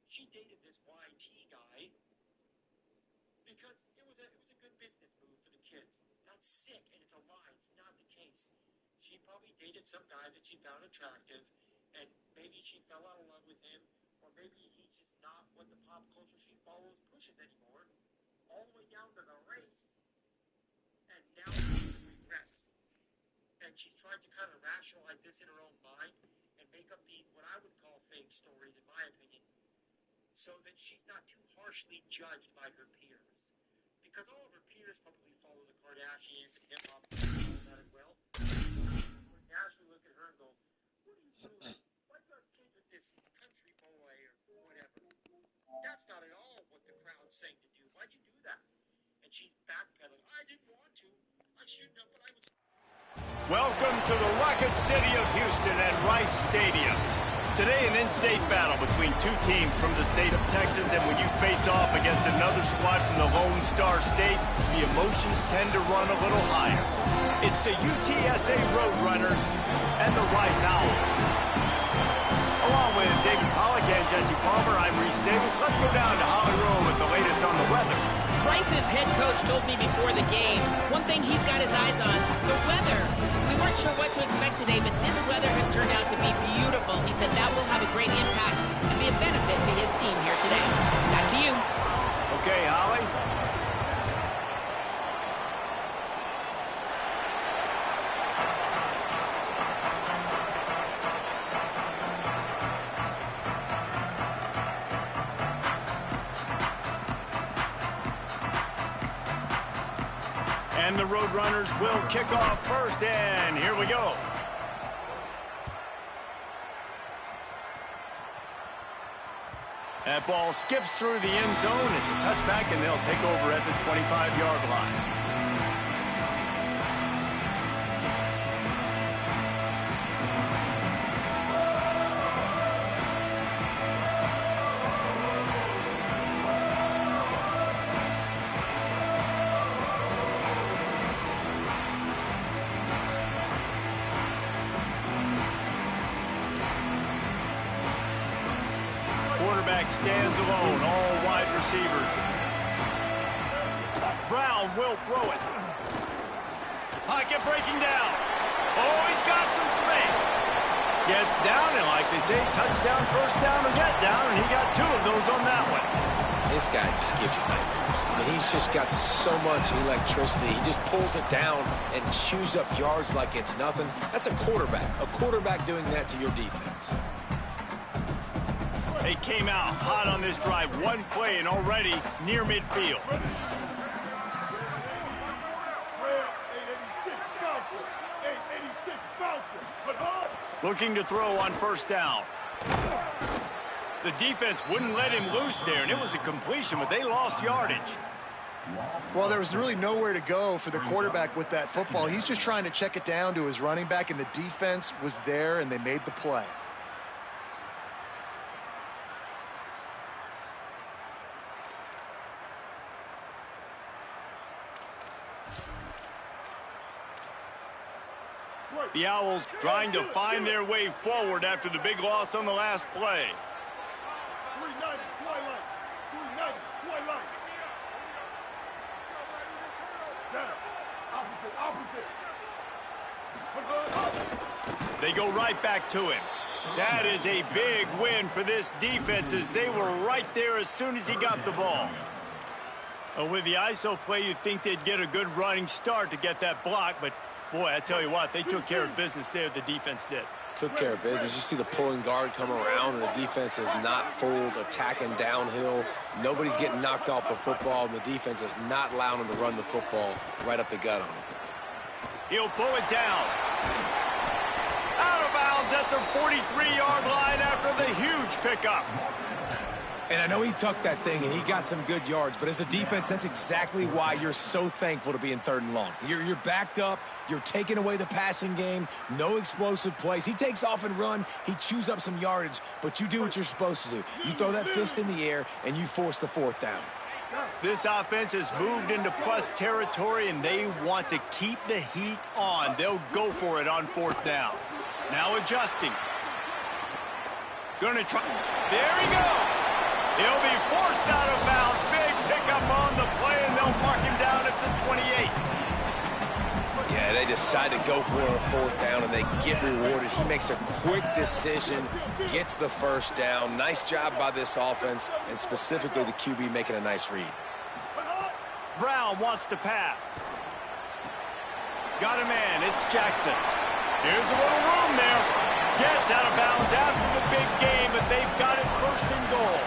she dated this YT guy because it was a good business move for the kids. That's sick, and it's a lie. It's not the case. She probably dated some guy that she found attractive, and maybe she fell out of love with him, or maybe he's just not what the pop culture she follows pushes anymore, all the way down to the race, and now she regrets. And she's trying to kind of rationalize this in her own mind and make up these, what I would call fake stories, in my opinion, so that she's not too harshly judged by her peers. Because all of her peers probably follow the Kardashians and hip-hop and all that as well. Would naturally look at her and go, what are you doing? Why do you have kids with this country boy or whatever? That's not at all what the crowd's saying to do. Why'd you do that? And she's backpedaling. I didn't want to. I shouldn't have, but I was... Welcome to the Rocket City of Houston at Rice Stadium. Today, an in-state battle between two teams from the state of Texas, and when you face off against another squad from the Lone Star State, the emotions tend to run a little higher. It's the UTSA Roadrunners and the Rice Owls. Along with David Pollack and Jesse Palmer, I'm Reese Davis. Let's go down to Hollywood with the latest on the weather. Rice's head coach told me before the game, one thing he's got his eyes on, the weather. We weren't sure what to expect today, but this weather has turned out to be beautiful. He said that will have a great impact and be a benefit to his team here today. Back to you. Okay, Holly. And the Roadrunners will kick off first, and here we go. That ball skips through the end zone. It's a touchback, and they'll take over at the 25-yard line. Quarterback stands alone, all wide receivers. Brown will throw it. Pocket breaking down. Oh, he's got some space. Gets down, and like they say, touchdown, first down, or get down, and he got two of those on that one. This guy just gives you nightmares. I mean, he's just got so much electricity. He just pulls it down and chews up yards like it's nothing. That's a quarterback. A quarterback doing that to your defense. They came out hot on this drive. One play and already near midfield. Looking to throw on first down. The defense wouldn't let him loose there, and it was a completion, but they lost yardage. Well, there was really nowhere to go for the quarterback with that football. He's just trying to check it down to his running back, and the defense was there, and they made the play. The Owls trying to find their way forward after the big loss on the last play. They go right back to him. That is a big win for this defense, as they were right there as soon as he got the ball. With the ISO play, you'd think they'd get a good running start to get that block, but boy, I tell you what, they took care of business there, the defense did. Took care of business. You see the pulling guard come around, and the defense is not fooled, attacking downhill. Nobody's getting knocked off the football, and the defense is not allowing them to run the football right up the gut on him. He'll pull it down. Out of bounds at the 43-yard line after the huge pickup. And I know he tucked that thing, and he got some good yards, but as a defense, that's exactly why you're so thankful to be in 3rd and long. You're backed up. You're taking away the passing game. No explosive plays. He takes off and run. He chews up some yardage, but you do what you're supposed to do. You throw that fist in the air, and you force the 4th down. This offense has moved into plus territory, and they want to keep the heat on. They'll go for it on 4th down. Now adjusting. Gonna try. There he goes. He'll be forced out of bounds. Big pickup on the play, and they'll mark him down at the 28. Yeah, they decide to go for a fourth down, and they get rewarded. He makes a quick decision, gets the first down. Nice job by this offense, and specifically the QB making a nice read. Brown wants to pass. Got a man. It's Jackson. Here's a little room there. Gets out of bounds after the big game, but they've got it first and goal.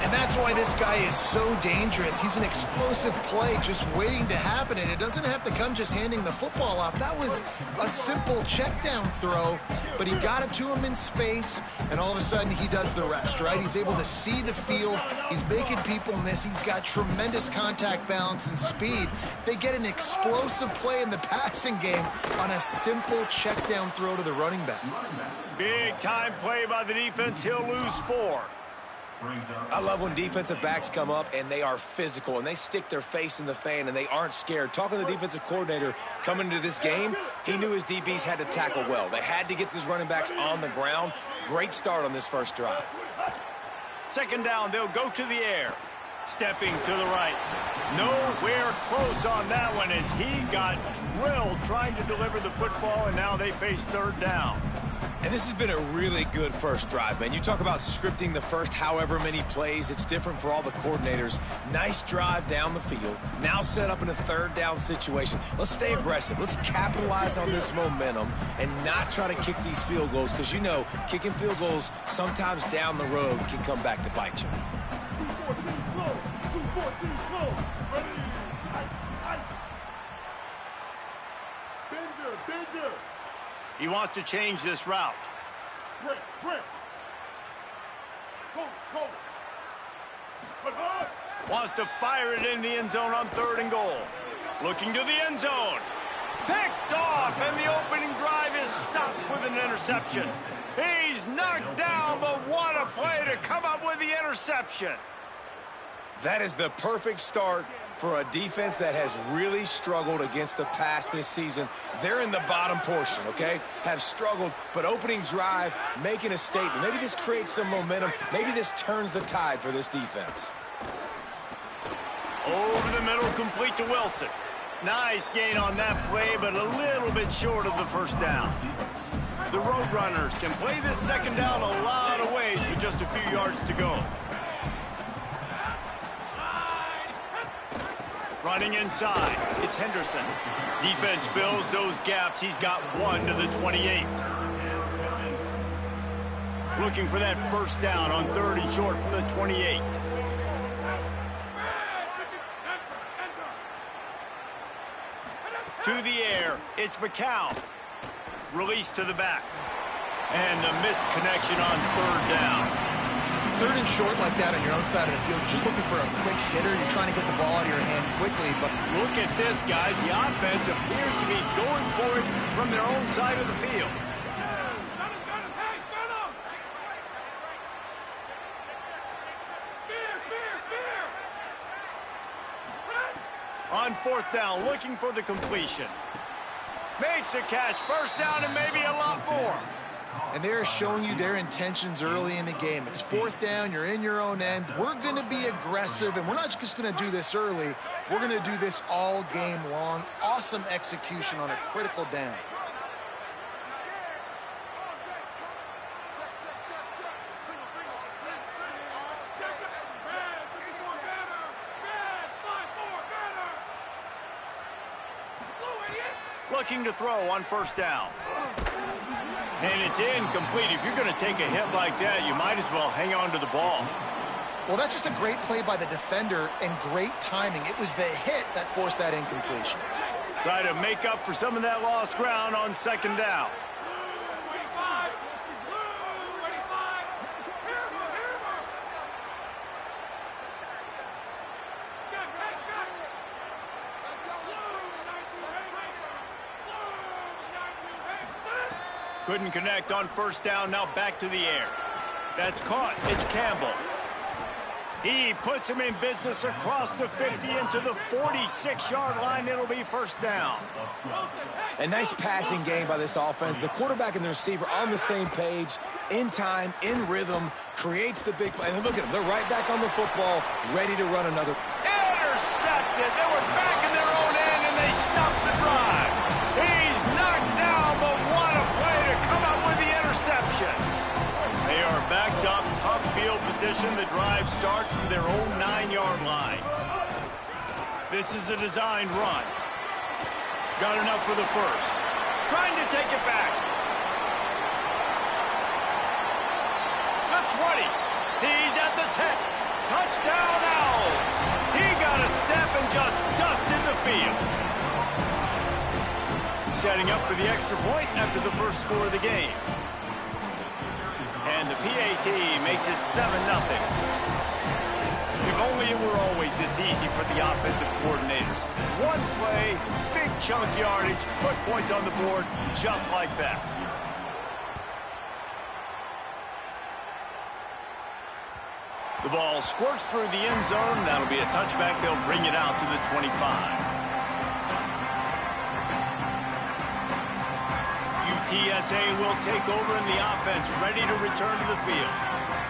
And that's why this guy is so dangerous. He's an explosive play just waiting to happen, and it doesn't have to come just handing the football off. That was a simple check down throw, but he got it to him in space, and all of a sudden he does the rest, right? He's able to see the field. He's making people miss. He's got tremendous contact balance and speed. They get an explosive play in the passing game on a simple check down throw to the running back. Big time play by the defense. He'll lose 4. I love when defensive backs come up and they are physical and they stick their face in the fan and they aren't scared. Talking to the defensive coordinator coming into this game, he knew his DBs had to tackle well. They had to get these running backs on the ground. Great start on this first drive. Second down, they'll go to the air. Stepping to the right. Nowhere close on that one as he got drilled trying to deliver the football, and now they face third down. And this has been a really good first drive, man. You talk about scripting the first however many plays. It's different for all the coordinators. Nice drive down the field. Now set up in a third down situation. Let's stay aggressive. Let's capitalize on this momentum and not try to kick these field goals because, you know, kicking field goals sometimes down the road can come back to bite you. 214 close. 214 close. Ready. Ice. Bender. He wants to change this route. Break. Cold. Wants to fire it in the end zone on third and goal. Looking to the end zone. Picked off, and the opening drive is stopped with an interception. He's knocked down, but what a play to come up with the interception. That is the perfect start for a defense that has really struggled against the pass this season. They're in the bottom portion, okay? Have struggled, but opening drive, making a statement. Maybe this creates some momentum. Maybe this turns the tide for this defense. Over the middle, complete to Wilson. Nice gain on that play, but a little bit short of the first down. The Roadrunners can play this second down a lot of ways with just a few yards to go. Running inside, it's Henderson. Defense fills those gaps. He's got 1 to the 28. Looking for that first down on third and short from the 28. To the air, it's McCown. Release to the back. And the misconnection on third down. Third and short like that on your own side of the field, you're just looking for a quick hitter. You're trying to get the ball out of your hand quickly. But look at this, guys. The offense appears to be going for it from their own side of the field. On fourth down, looking for the completion. Makes a catch, first down, and maybe a lot more. And they're showing you their intentions early in the game. It's fourth down, you're in your own end. We're going to be aggressive, and we're not just going to do this early. We're going to do this all game long. Awesome execution on a critical down. Looking to throw on first down. And it's incomplete. If you're going to take a hit like that, you might as well hang on to the ball. Well, that's just a great play by the defender and great timing. It was the hit that forced that incompletion. Try to make up for some of that lost ground on second down. Couldn't connect on first down, now back to the air. That's caught, it's Campbell. He puts him in business across the 50 into the 46-yard line. It'll be first down. A nice passing game by this offense. The quarterback and the receiver on the same page, in time, in rhythm, creates the big play. And look at them. They're right back on the football, ready to run another. Intercepted. They were back in their own end, and they stopped the drive. He's knocked down, but what a play to come up with the interception. They are backed up, tough field position. The drive starts from their own 9-yard line. This is a designed run. Got enough for the first. Trying to take it back. The 20. He's at the 10. Touchdown Owls. He got a step and just dusted the field. Setting up for the extra point after the first score of the game. And the PAT makes it 7-0. If only it were always this easy for the offensive coordinators. One play, big chunk yardage, put points on the board just like that. The ball squirts through the end zone. That'll be a touchback. They'll bring it out to the 25. UTSA will take over in the offense, ready to return to the field.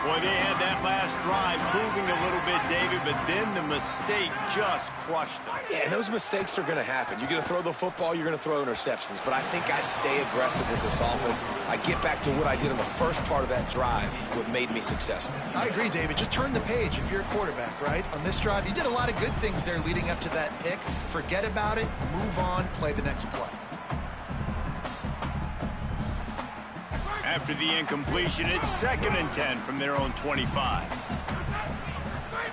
Boy, they had that last drive moving a little bit, David, but then the mistake just crushed them. Yeah, and those mistakes are going to happen. You're going to throw the football, you're going to throw interceptions. But I think I stay aggressive with this offense. I get back to what I did in the first part of that drive, what made me successful. I agree, David. Just turn the page if you're a quarterback, right? On this drive, you did a lot of good things there leading up to that pick. Forget about it, move on, play the next play. After the incompletion, it's 2nd and 10 from their own 25.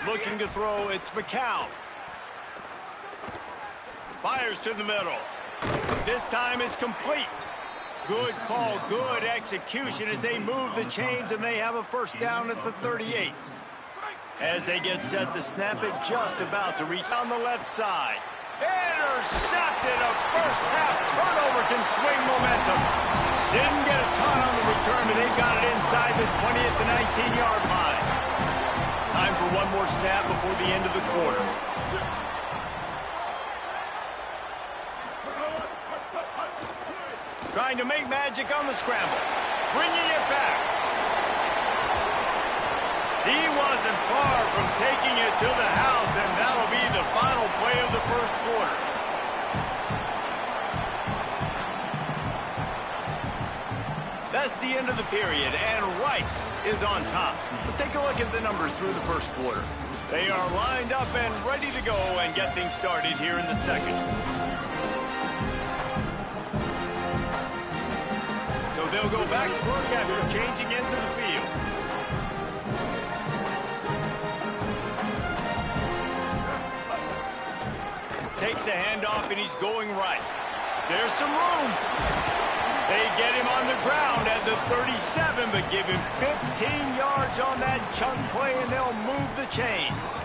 Looking to throw, it's McCown. Fires to the middle. This time it's complete. Good call, good execution as they move the chains and they have a first down at the 38. As they get set to snap it, just about to reach on the left side. Intercepted. A first half turnover can swing momentum. Didn't get a ton on the return, but they've got it inside the 20 at the 19-yard line. Time for one more snap before the end of the quarter. Trying to make magic on the scramble. Bringing it back. He wasn't far from taking it to the house, and that'll be the final play of the first quarter. That's the end of the period, and Rice is on top. Let's take a look at the numbers through the first quarter. They are lined up and ready to go and get things started here in the second. So they'll go back to work after changing into the field. Takes a handoff, and he's going right. There's some room. They get him on the ground at the 37, but give him 15 yards on that chunk play, and they'll move the chains.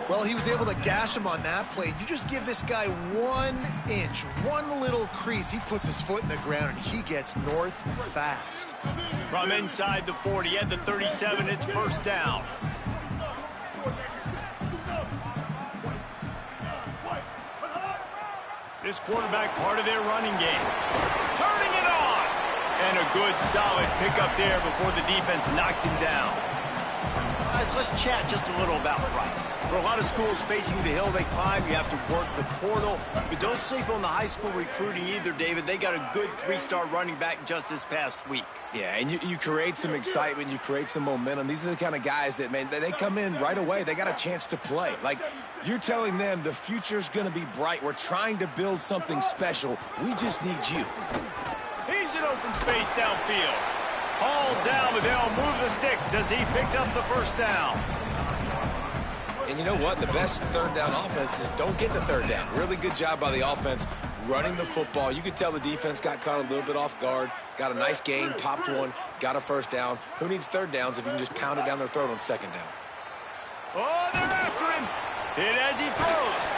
Well, he was able to gash him on that play. You just give this guy 1 inch, one little crease. He puts his foot in the ground, and he gets north fast. From inside the 40 at the 37, it's first down. This quarterback part of their running game. Turning it on! And a good, solid pickup there before the defense knocks him down. Guys, let's chat just a little about Rice. For a lot of schools facing the hill they climb, you have to work the portal. But don't sleep on the high school recruiting either, David. They got a good 3-star running back just this past week. Yeah, and you create some excitement, you create some momentum. These are the kind of guys that, man, they come in right away. They got a chance to play. Like, you're telling them the future's going to be bright. We're trying to build something special. We just need you. He's in open space downfield. Hauled down, but they'll move the sticks as he picks up the first down. And you know what? The best third down offense is don't get the third down. Really good job by the offense running the football. You could tell the defense got caught a little bit off guard. Got a nice gain, popped one, got a first down. Who needs third downs if you can just pound it down their throat on second down? Oh, they're after him. Hit as he throws.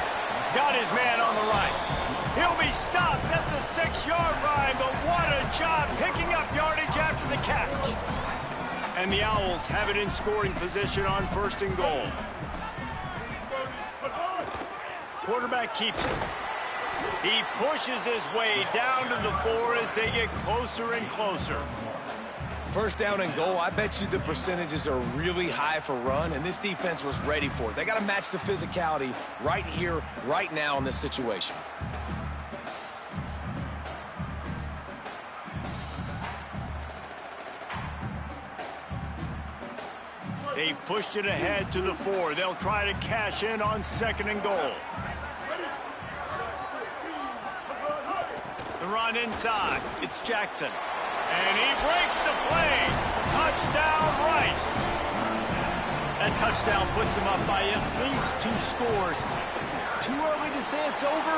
Got his man on the right. He'll be stopped at the 6-yard line, but what a job picking up yardage after the catch. And the Owls have it in scoring position on 1st and goal. Quarterback keeps it. He pushes his way down to the 4 as they get closer and closer. 1st down and goal, I bet you the percentages are really high for run, and this defense was ready for it. They got to match the physicality right here, right now in this situation. They've pushed it ahead to the 4. They'll try to cash in on 2nd and goal. The run inside. It's Jackson. And he breaks the play. Touchdown, Rice. That touchdown puts them up by at least 2 scores. Too early to say it's over?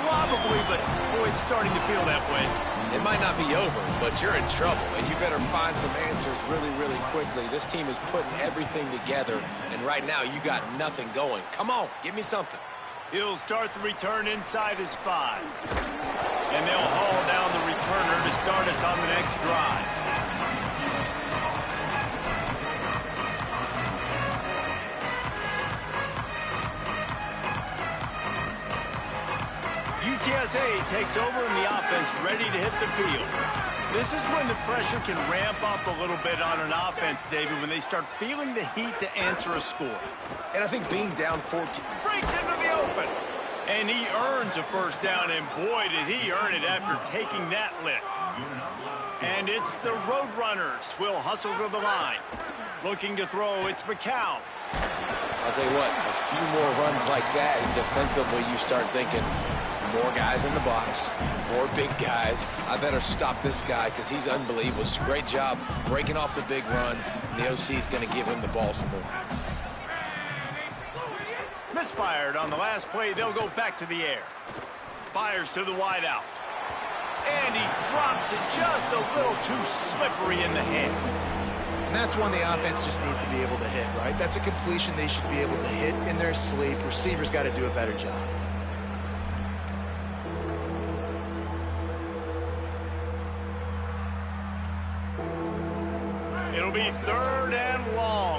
Probably, but boy, it's starting to feel that way. It might not be over, but you're in trouble, and you better find some answers really, really quickly. This team is putting everything together, and right now you got nothing going. Come on, give me something. He'll start the return inside his 5. And they'll haul down the returner to start us on the next drive. UTSA takes over and the offense ready to hit the field. This is when the pressure can ramp up a little bit on an offense, David, when they start feeling the heat to answer a score. And I think being down 14 breaks into the open. And he earns a 1st down, and boy, did he earn it after taking that lift. And it's the Roadrunners will hustle to the line. Looking to throw, it's McCown. I'll tell you what, a few more runs like that, and defensively you start thinking, more guys in the box, more big guys. I better stop this guy because he's unbelievable. Just a great job breaking off the big run. The OC is going to give him the ball some more. Misfired on the last play. They'll go back to the air. Fires to the wideout. And he drops it just a little too slippery in the hands. And that's one the offense just needs to be able to hit, right? That's a completion they should be able to hit in their sleep. Receivers got to do a better job. It'll be 3rd and long.